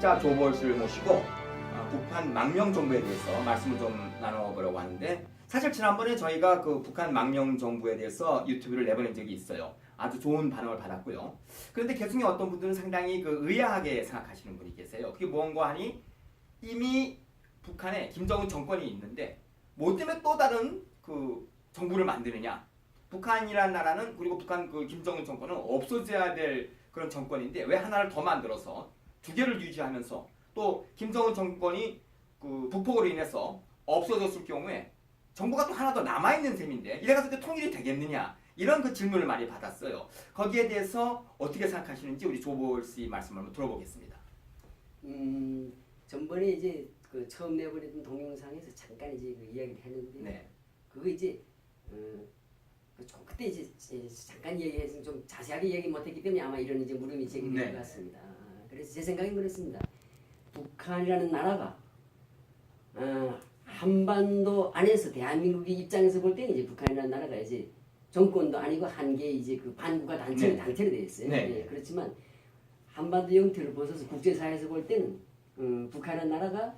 학자 조벌스를 모시고 북한 망명 정부에 대해서 말씀을 좀 나눠보려고 하는데, 사실 지난번에 저희가 그 북한 망명 정부에 대해서 유튜브를 내보낸 적이 있어요. 아주 좋은 반응을 받았고요. 그런데 개중에 어떤 분들은 상당히 그 의아하게 생각하시는 분이 계세요. 그게 뭔가 하니 이미 북한에 김정은 정권이 있는데 뭐 때문에 또 다른 그 정부를 만드느냐? 북한이라는 나라는, 그리고 북한 그 김정은 정권은 없어져야 될 그런 정권인데 왜 하나를 더 만들어서 두 개를 유지하면서 또 김정은 정권이 그 북폭으로 인해서 없어졌을 경우에 정부가 또 하나 더 남아있는 셈인데 이래가지고 통일이 되겠느냐, 이런 그 질문을 많이 받았어요. 거기에 대해서 어떻게 생각하시는지 우리 조볼 씨 말씀을 한번 들어보겠습니다. 전번에 이제 그 처음 내보냈던 동영상에서 잠깐 이제 그 이야기를 했는데, 네. 그거 이제 그때 이제 잠깐 얘기해서 좀 자세하게 얘기 못했기 때문에 아마 이런 이제 물음이 제기된 네. 것 같습니다. 그래서 제 생각은 그렇습니다. 북한이라는 나라가 한반도 안에서 대한민국의 입장에서 볼 때는 이제 북한이라는 나라가 이제 정권도 아니고 한 개의 이제 그 반국가 단체로 되어 있어요. 네. 네. 그렇지만 한반도 형태를 벗어서 국제사회에서 볼 때는 북한이라는 나라가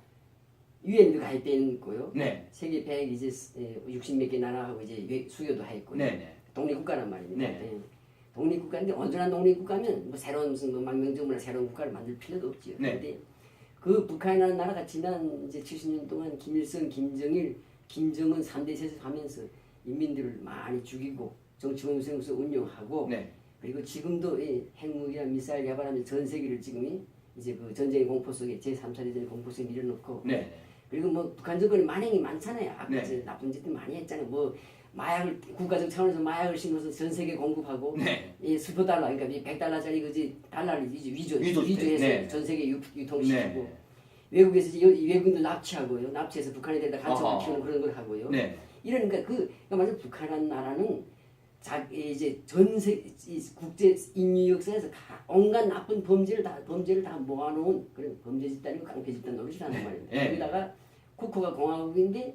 유엔도 가입되어 있고요. 네. 세계 100 이제 60몇 개 나라하고 이제 수교도 했고요. 네. 독립국가란 말입니다. 네. 네. 독립국가인데 온전한 독립국가면 뭐 새로운 무슨 뭐 망명정부나 새로운 국가를 만들 필요도 없지요. 네. 그런데 그 북한이라는 나라가 지난 이제 70년 동안 김일성, 김정일, 김정은 3대 세습하면서 인민들을 많이 죽이고 정치범죄에서 운용하고, 네. 그리고 지금도 이 핵무기나 미사일 개발하면서 전 세계를 지금 이제 그 전쟁의 공포 속에 제3차 대전의 공포 속에 밀어넣고, 네. 그리고 뭐 북한 정권이 만행이 많잖아요. 네. 나쁜 짓들 많이 했잖아요. 뭐 마약을 국가적 차원에서 마약을 심어서 전 세계 공급하고, 네. 이 슈퍼달러, 그러니까 이 100달러짜리 그지 달러를 이제 위조해서 네. 전 세계 유통시키고, 네. 외국에서 이제 외국인들 납치하고요. 납치해서 북한에 대다 간첩을 키우는 그런 걸 하고요. 네. 이러니까 그러니까 말하자면 북한이라는 나라는 이제 전세 국제 인류 역사에서 온갖 나쁜 범죄를 다 모아놓은 그런 범죄 집단이고 깡패 집단 노릇이라는 말입니다. 네. 여기다가 쿠쿠가 공화국인데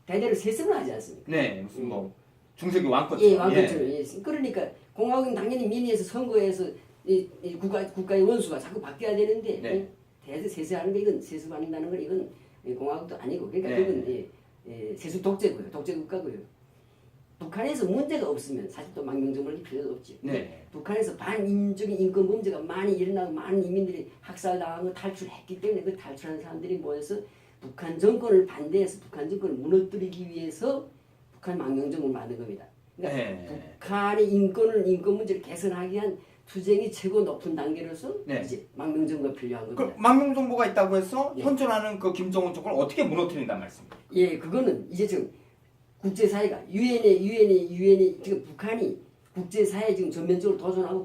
대대로 세습을 하지 않습니까? 네. 무슨 뭐 중세기 왕권처럼. 예, 왕권처럼. 예. 그러니까 공화국은 당연히 민의에서 선거에서 이 국가의 원수가 자꾸 바뀌어야 되는데, 네. 대대 세습하는 게 이건 세습한다는 건 이건 공화국도 아니고, 그러니까 네. 그건 세습 독재고요, 독재 국가고요. 북한에서 문제가 없으면 사실 또 망명정부를 필요도 없죠. 네. 북한에서 반인적인 인권 범죄가 많이 일어나고 많은 인민들이 학살당하고 탈출했기 때문에 그 탈출하는 사람들이 모여서 북한 정권을 반대해서 북한 정권을 무너뜨리기 위해서 북한 망명정부를 만든 겁니다. 그러니까 네. 북한의 인권 문제를 개선하기 위한 투쟁이 최고 높은 단계로서 네. 이제 망명정부가 필요한 그 겁니다. 망명 정부가 있다고 해서 네. 현존하는 그 김정은 정권을 어떻게 무너뜨린단 말씀입니까? 예, 그거는 이제 지금 국제사회가 유엔이 지금 북한이 국제사회 지금 전면적으로 도전하고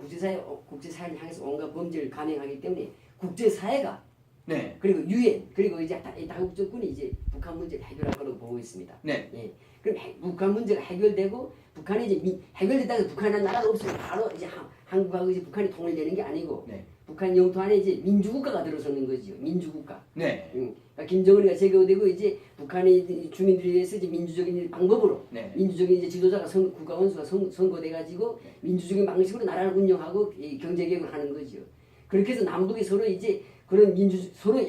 국제사회를 향해서 온갖 범죄를 감행하기 때문에 국제사회가, 네. 그리고 유엔, 그리고 이제 다국적군이 이제 북한 문제를 해결할 거라고 보고 있습니다. 네. 예. 그럼 북한 문제가 해결되고 북한이 이제 해결됐다고 해서 북한이라는 나라가 없으면 바로 이제 한국하고 이제 북한이 통일되는 게 아니고, 네. 북한 영토 안에 이제 민주국가가 들어서는 거지요. 민주국가. 네. 그러니까 김정은이가 제거되고 이제 북한의 주민들에 의해서 이제 민주적인 방법으로, 네. 민주적인 이제 지도자가 국가 원수가 선거돼 가지고 민주적인 방식으로 나라를 운영하고 이 경제 개혁을 하는 거지요. 그렇게 해서 남북이 서로 이제 그런 서로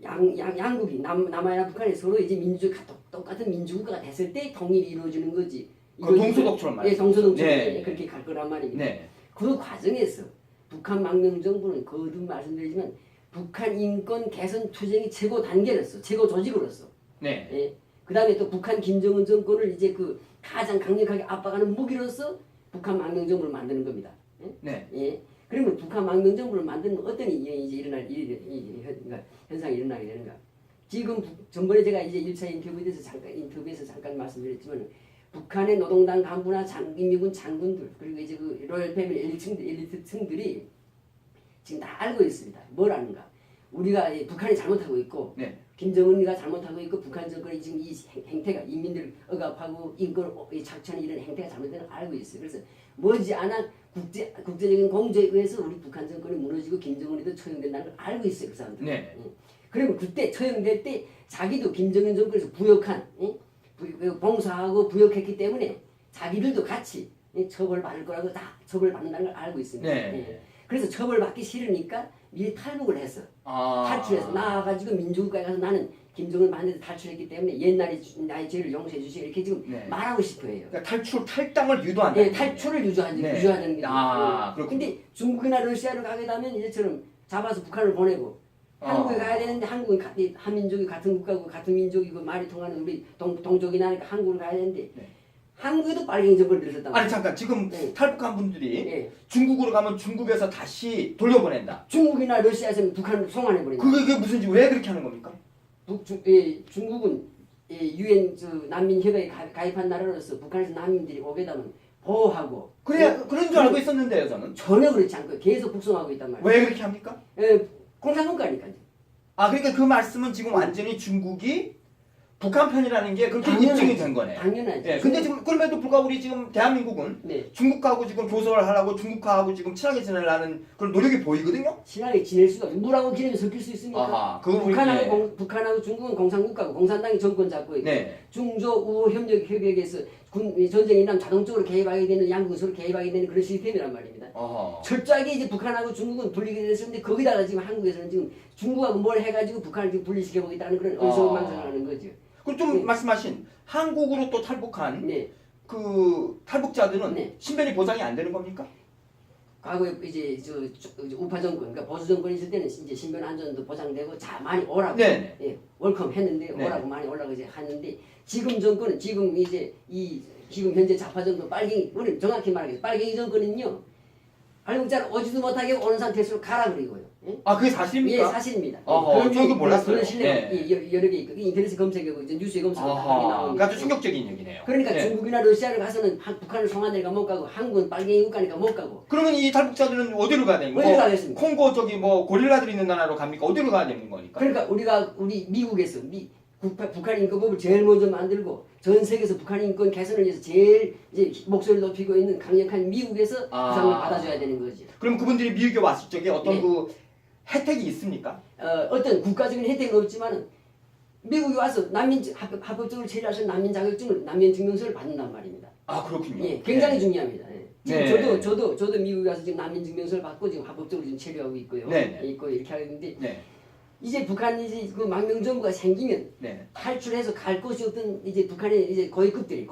양국이 남한이나 북한이 서로 이제 똑같은 민주국가가 됐을 때 통일이 이루어지는 거지. 그 동서독처럼 말이죠. 예, 동서독처럼 네. 그렇게 갈 거란 말입니다. 네. 그 과정에서 북한 망명정부는 거듭 말씀드리지만 북한 인권 개선 투쟁이 최고 단계로서, 최고 조직으로서, 네. 예, 그 다음에 또 북한 김정은 정권을 이제 그 가장 강력하게 압박하는 무기로서 북한 망명정부를 만드는 겁니다. 예? 네. 예. 그러면 북한 망명정부를 만들면 어떤 일이 이제 일어날 현상이 일어나게 되는가? 지금 전번에 제가 이제 1차 인터뷰에서 잠깐 말씀드렸지만, 북한의 노동당 간부나 인민군 장군들, 그리고 이제 그 로열 패밀리 엘리트층들이 지금 다 알고 있습니다. 뭘 아는가? 우리가 북한이 잘못하고 있고, 네. 김정은이가 잘못하고 있고, 북한 정권이 지금 이 행태가 인민들을 억압하고 인권을 착취하는 이런 행태가 잘못되는 걸 알고 있어요. 그래서 머지않아 국제적인 공조에 의해서 우리 북한 정권이 무너지고 김정은이도 처형된다는 걸 알고 있어요. 그 사람들. 네. 그러면 그때 처형될 때 자기도 김정은 정권에서 부역한, 봉사하고 부역했기 때문에 자기들도 같이 처벌받을 거라고 다 처벌받는다는 걸 알고 있습니다. 네. 그래서 처벌받기 싫으니까 미리 탈북을 했어. 탈출해서 나와가지고 민주국가에 가서 나는 김정은 반대에서 탈출했기 때문에 옛날에 나의 죄를 용서해 주시고 이렇게 지금 네. 말하고 싶어요. 그러니까 탈당을 유도한다. 예, 탈출을 유도하는 게. 그렇군요. 근데 중국이나 러시아로 가게 되면 이제처럼 잡아서 북한을 보내고 한국에 가야 되는데 한국은 한민족이 같은 국가고 같은 민족이고 말이 통하는 우리 동족이나 하니까 한국을 가야 되는데 네. 한국에도 빨갱이 정권을 들었단 말이에요. 아니 잠깐 지금 네. 탈북한 분들이 예. 중국으로 가면 중국에서 다시 돌려보낸다. 중국이나 러시아에서는 북한을 송환해버린다. 그게 무슨지 왜 그렇게 하는 겁니까? 중국은 유엔 난민 협약에 가입한 나라로서 북한에서 난민들이 오게 되면 보호하고 그런 줄 알고 있었는데요, 저는. 전혀 그렇지 않고 계속 북송하고 있단 말이에요. 왜 그렇게 합니까? 공산국가니까요. 그러니까 그 말씀은 지금 완전히 중국이 북한 편이라는 게 그렇게 입증이 된 거네요. 당연하죠. 예, 근데 지금 그럼에도 불구하고 우리 지금 대한민국은 네. 중국하고 지금 교섭을 하려고 중국하고 지금 친하게 지내려는 그런 노력이 보이거든요. 친하게 지낼 수가 없어요. 물하고 기름이 섞일 수 있습니까? 북한하고 중국은 공산국가고 공산당이 정권 잡고 있고 네. 중조우호 협약에서 전쟁이 나면 자동적으로 개입하게 되는 양국은 서로 개입하게 되는 그런 시스템이란 말입니다. 철저하게 이제 북한하고 중국은 분리게 됐었는데 거기다가 지금 한국에서는 지금 중국하고 뭘 해가지고 북한을 지금 분리시켜 보겠다는 그런 어리석은망상을 하는 거죠. 그럼 좀 말씀하신 한국으로 또 탈북한 네. 그 탈북자들은 네. 신변이 보장이 안 되는 겁니까? 과거에 이제 우파 정권, 그러니까 보수 정권이 있을 때는 이제 신변 안전도 보장되고 많이 오라고 네. 예, 웰컴 했는데 네. 오라고 많이 오라고 이제 하는데 지금 정권은 지금 이제 지금 현재 좌파 정권 빨갱이 우리 정확히 말하겠습니다. 빨갱이 정권은요 탈북자를 오지도 못하게 오는 상태에서 가라 그리고요. 예? 그게 사실입니까? 예, 사실입니다. 저도 몰랐어요. 그런 실내가 네. 여러 개 있고 인터넷에 검색하고 이제 뉴스에 검색하고 다 나옵니다. 아주 충격적인 얘기네요. 그러니까 네. 중국이나 러시아를 가서는 북한을 송환되니까 못 가고 한국은 빨갱이 국가니까 못 가고. 그러면 이 탈북자들은 어디로 가야 되는 어디로 가겠습니까? 콩고 고릴라들이 있는 나라로 갑니까? 어디로 가야 되는 거니까? 그러니까 우리 미국에서 북한 인권법을 제일 먼저 만들고 전 세계에서 북한 인권 개선을 위해서 제일 이제 목소리를 높이고 있는 강력한 미국에서 부상을 받아줘야 되는 거지. 그럼 그분들이 미국에 왔을 적에 어떤 네. 그 혜택이 있습니까? 어떤 국가적인 혜택은 없지만은 미국에 와서 합법적으로 체류하신 난민 자격증을 난민 증명서를 받는단 말입니다. 그렇군요. 예, 굉장히 중요합니다. 예. 지금 네. 저도 미국에 와서 지금 난민 증명서를 받고 지금 합법적으로 지금 체류하고 있고요. 네. 있고 이렇게 하고 있는데 네. 이제 북한이 이제 그 망명 정부가 생기면 네. 탈출해서 갈 곳이 없던 이제 북한의 이제 고위급들이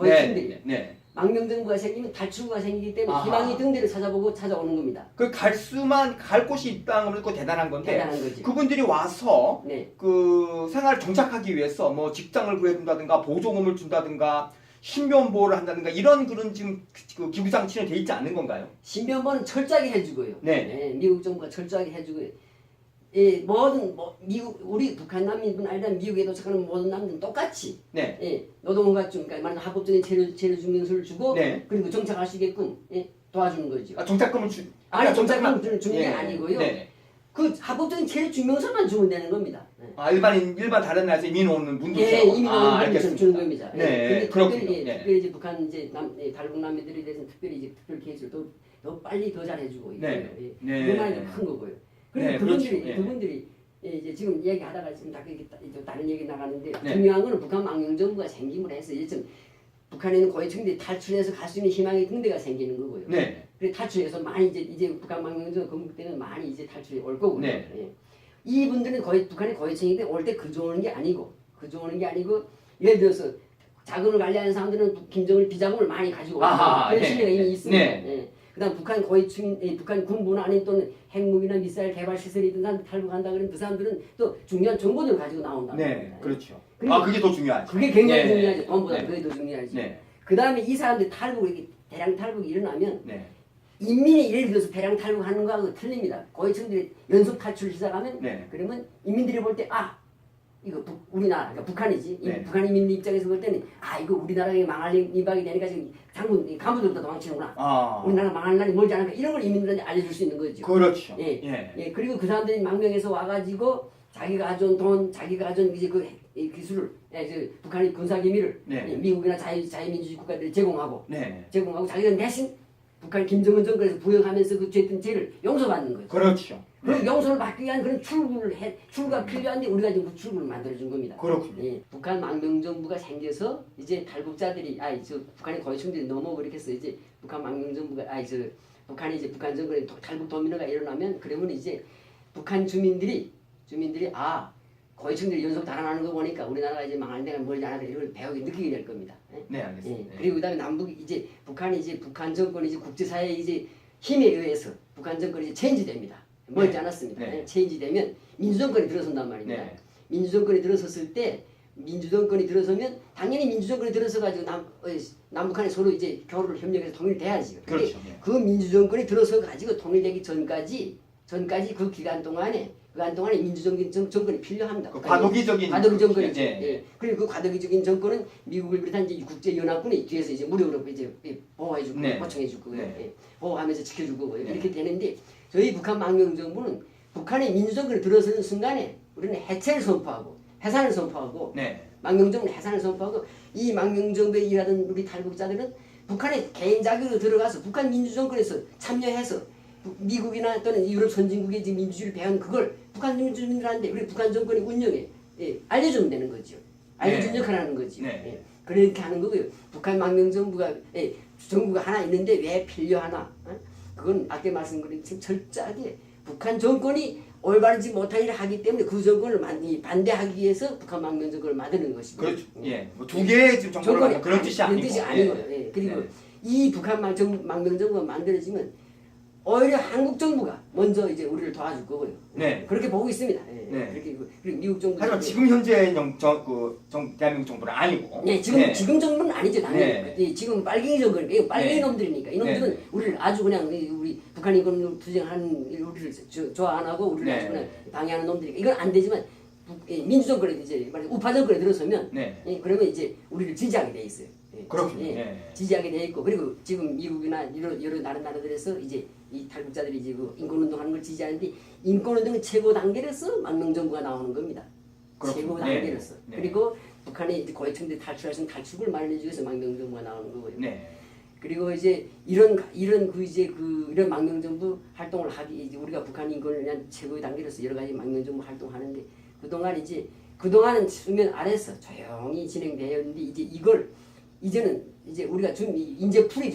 네. 망명 정부가 생기면 탈출구가 생기기 때문에 희망이 등대를 찾아보고 찾아오는 겁니다. 갈 곳이 있다는 건 대단한 건데 대단한 거죠. 그분들이 와서 네. 그 생활을 정착하기 위해서 뭐 직장을 구해준다든가 보조금을 준다든가 신변 보호를 한다든가 이런 그런 지금 그 기부 장치는 돼 있지 않는 건가요? 신변보호는 철저하게 해주고요. 네. 미국 정부가 철저하게 해주고요. 미국 우리 북한 난민뿐 아니라 미국에 도착하는 모든 남들은 똑같이 네. 노동허가증 그러니까 말하는 합법적인 체류 증명서를 주고 네. 그리고 정착할 수 있게끔 도와주는 거죠. 정착금을 정착금을 주는 게 아니고요. 네. 그 합법적인 체류 증명서만 주면 되는 겁니다. 일반 다른 나라에서 이민 오는 분들죠. 이민 오는 분들 주는 겁니다. 네. 그런데 그렇군요. 특별히 이제 북한 이제 탈북 난민들에 대해서는 특별히 이제 특별 케이스를 더 빨리 더 잘해주고 있고요. 네. 그만이 더 큰 거고요. 그리고 네, 그분들이 이제 지금 얘기하다가 지금 다른 얘기 나가는데 네. 중요한 거는 북한 망명 정부가 생김을 해서 이제 북한에 있는 고위층들이 탈출해서 갈 수 있는 희망의 등대가 생기는 거고요. 네. 그래 탈출해서 많이 이제 북한 망명 정부 건국되면 많이 이제 탈출이 올 거고요. 네. 예. 이분들은 북한의 고위층인데 올 때 그저 오는 게 아니고 예를 들어서 자금을 관리하는 사람들은 김정일 비자금을 많이 가지고 그런 실력이 이미 있습니다. 네. 그다음 북한 고위층, 북한 군부나 아닌 또는 핵무기나 미사일 개발 시설이 있던 사람 탈북한다 그러면 그 사람들은 또 중요한 정보들을 가지고 나온다. 네, 그렇죠. 그러니까 그게 더 중요하죠. 그게 굉장히 네. 중요하죠. 돈보다 네. 그게 더 중요하죠. 네. 그다음에 이 사람들 대량 탈북이 일어나면 네. 인민이 예를 들어서 대량 탈북하는 거하고 틀립니다. 고위층들이 연속 탈출을 시작하면 네. 그러면 인민들이 볼 때 이거 우리나라 그러니까 북한이지 네. 북한 인민 입장에서 볼 때는 이거 우리나라가 망할 임박이 되니까 지금 간부들부터 도망치는구나. 우리나라 망할 날이 멀지 않으니까 이런 걸 인민들한테 알려줄 수 있는 거죠. 그렇죠. 예. 그리고 그 사람들이 망명해서 와가지고 자기가 가져온 돈, 자기가 가져온 이제 그 기술을 북한의 군사 기밀을 네. 미국이나 자유민주주의 국가들이 제공하고 네. 자기가 대신 북한 김정은 정권에서 부역하면서 그 죄했던 죄를 용서받는 거죠. 그렇죠. 그럼 용서를 받기 위한 그런 출구가 필요한데 우리가 지금 그 출구를 만들어준 겁니다. 그렇군요. 북한 망명정부가 생겨서 이제 탈북자들이 북한의 고위층들이 넘어버리겠어 이제 북한 망명정부가 북한이 이제 북한 정권에 탈북 도민화가 일어나면 그러면 이제 북한 주민들이 고위층들이 연속 달아나는 거 보니까 우리나라가 이제 망할 데가 멀지 않아서 이걸 배우게 느끼게 될 겁니다. 예? 네, 알겠습니다. 예. 그리고 그다음에 남북 이제 북한이 이제 북한 정권이 이제 국제사회 이제 힘에 의해서 북한 정권이 이제 체인지됩니다. 멀지 않았습니다. 네. 예? 체인지되면 민주정권이 들어선단 말입니다. 네. 민주정권이 들어섰을 때 민주정권이 들어서면 당연히 민주정권이 들어서 가지고 남북한이 서로 이제 교류를 협력해서 통일돼야지. 근데 그렇죠. 네. 그 민주정권이 들어서 가지고 통일되기 전까지 그 기간 동안에 민주적인 정권이 필요합니다. 그 과도기적인 정권이죠. 네. 예. 그리고 그 과도기적인 정권은 미국을 비롯한 이제 국제연합군이 뒤에서 이제 무력으로 이제 보호해주고 네. 보충해주고 네. 예. 보호하면서 지켜주고 네. 이렇게 되는데 저희 북한 망명정부는 북한의 민주정권이 들어서는 순간에 우리는 해체를 선포하고 해산을 선포하고 네. 망명정부는 해산을 선포하고 이 망명정부에 일하던 우리 탈북자들은 북한의 개인 자격으로 들어가서 북한 민주정권에서 참여해서 미국이나 또는 유럽 선진국의 지금 민주주의를 배운 그걸 북한 민주주의들한테 우리 북한 정권의 운영에 알려주면 되는 거죠. 알려주는 네. 역할을 하는 거죠. 네. 예. 그렇게 하는 거고요. 북한 망명정부가 정부가 하나 있는데 왜 필요하나? 그건 아까 말씀드린 지금 철저하게 북한 정권이 올바르지 못한 일을 하기 때문에 그 정권을 반대하기 위해서 북한 망명정권을 만드는 것이고. 그렇죠. 예. 두 개의 지금 정권을 갖고 그런 뜻이 아니고. 뜻이 아니고요. 예. 그리고 이 북한 망명정부가 만들어지면 오히려 한국 정부가 먼저 이제 우리를 도와줄 거고요. 네. 그렇게 보고 있습니다. 예. 네. 그렇게 그리고 미국 정부. 하지만 지금 현재 대한민국 정부는 아니고. 네, 지금 정부는 아니죠, 당연히. 네. 예, 지금 빨갱이 정권, 빨갱이 네. 놈들이니까 이놈들은 네. 우리를 아주 그냥 우리 북한 인권을 투쟁하는 우리를 좋아 안 하고 우리를 네. 아주 그냥 방해하는 놈들이니까 이건 안 되지만 민주 정권에 이제 우파 정권에 들어서면 네. 그러면 이제 우리를 지지하게 돼 있어요. 그렇군요. 예, 네. 지지하게 돼 있고 그리고 지금 미국이나 여러 다른 나라들에서 이제 이 탈북자들이 이제 그 인권운동하는 걸 지지하는데 인권운동은 최고 단계로서 망명정부가 나오는 겁니다. 그렇군요. 최고 단계로서. 네. 그리고 북한의 이제 고위층들이 탈출할 수 있는 탈출을 마련해주기 위해서 망명정부가 나오는 거고요. 네. 그리고 이제 이런 이런 망명정부 활동을 하기 이제 우리가 북한 인권을 위한 최고의 단계로서 여러 가지 망명정부 활동하는데 그동안은 수면 아래서 조용히 진행되었는데 이제는 이제 우리가 인재풀이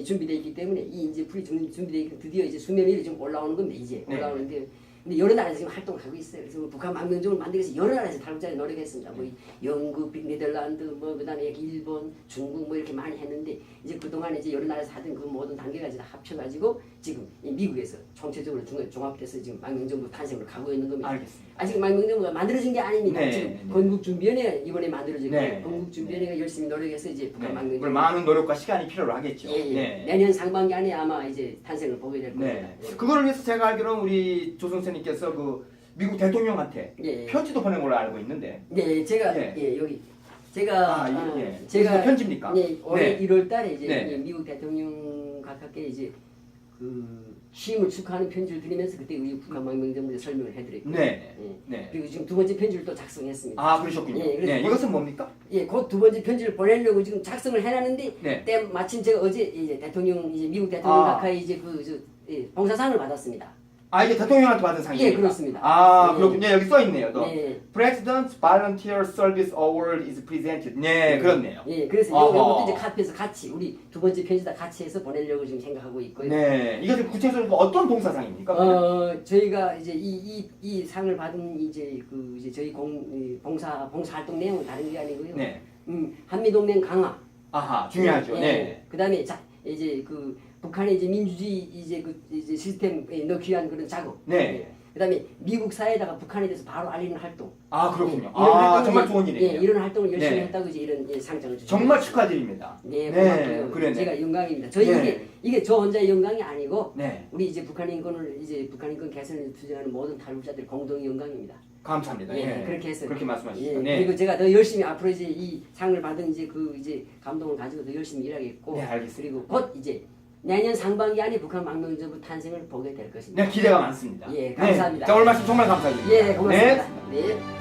준비되어 있기 때문에 이 인재풀이 준비되어 있고 드디어 이제 수면 위로 좀 올라오는 겁니다. 이제 네. 올라오는데 근데 여러 나라에서 지금 활동을 하고 있어요. 그래서 북한 망명정부를 만들기 위해서 여러 나라에서 탈북자들이 노력했습니다. 뭐 영국, 네덜란드, 뭐 그다음에 일본, 중국 뭐 이렇게 많이 했는데 이제 그동안 이제 여러 나라에서 하던 그 모든 단계가 이제 다 합쳐가지고 지금 이 미국에서 총체적으로 종합돼서 지금 망명정부 탄생으로 가고 있는 겁니다. 알겠습니다. 아직 망명정부가 만들어진 게 아닙니다. 네, 지금 네. 건국준비위원회가 이번에 만들어졌고 네. 건국준비위원회가 열심히 노력해서 이제 북한 네. 망명정부 물론 많은 노력과 시간이 필요로 하겠죠. 예. 네. 내년 상반기 안에 아마 이제 탄생을 보게 될 겁니다. 네. 그거를 위해서 제가 알기로는 우리 조선생님께서 그 미국 대통령한테 예. 편지도 보낸 걸로 알고 있는데. 네, 제가 네. 여기 제가 제가 편지입니까? 네, 올해 네. 1월달에 이제 네. 미국 대통령 각하께 이제 그 취임을 축하하는 편지를 드리면서 그때 우리 북한 망명정부에 설명을 해드렸고요. 네. 예. 네. 그리고 지금 두 번째 편지를 또 작성했습니다. 아, 그러셨군요. 예, 그래서 네. 이것은 뭡니까? 예, 곧 두 번째 편지를 보내려고 지금 작성을 해놨는데 네. 때 마침 제가 어제 이제 미국 대통령 아. 각하의 이제 봉사상을 받았습니다. 아, 이게 대통령한테 받은 상입니까? 예, 그렇습니다. 아, 예. 그렇군요. 여기 써 있네요. 또. 네. President Volunteer Service Award is presented. 네, 그렇네요. 예, 그래서 어허. 이것도 이제 카피해서 같이 우리 두 번째 편지다 같이 해서 보내려고 지금 생각하고 있고요. 네. 이게 지금 구체적으로 어떤 봉사상입니까? 저희가 이제 이 상을 받은 이제 저희 봉사 활동 내용은 다른 게 아니고요. 네. 한미동맹 강화. 아하, 중요하죠. 네. 그다음에 이제 북한의 이제 민주주의 이제 시스템에 넣기 위한 그런 작업. 네. 그다음에 미국 사회에다가 북한에 대해서 바로 알리는 활동. 아, 그렇군요. 이런 아, 활동을 정말 이제- 좋은 일이에요. 예, 이런 활동을 열심히 네. 했다고 이제 이런 상장을 주셨습니다. 정말 축하드립니다. 네, 네, 고맙고요. 그러네. 제가 영광입니다. 저희 네. 이게 저 혼자의 영광이 아니고 네. 우리 이제 북한 인권 개선을 투쟁하는 모든 탈북자들 공동의 영광입니다. 감사합니다. 예, 그렇게 해서 그렇게 말씀하시죠. 예, 네. 그리고 제가 더 열심히 앞으로 이제 이 상을 받은 이제 감동을 가지고 더 열심히 일하겠고, 네, 알겠습니다. 그리고 곧 이제 내년 상반기 안에 북한 망명정부 탄생을 보게 될 것입니다. 네, 기대가 많습니다. 예, 감사합니다. 네. 자, 오늘 말씀 정말 감사드립니다. 예, 고맙습니다. 네. 네.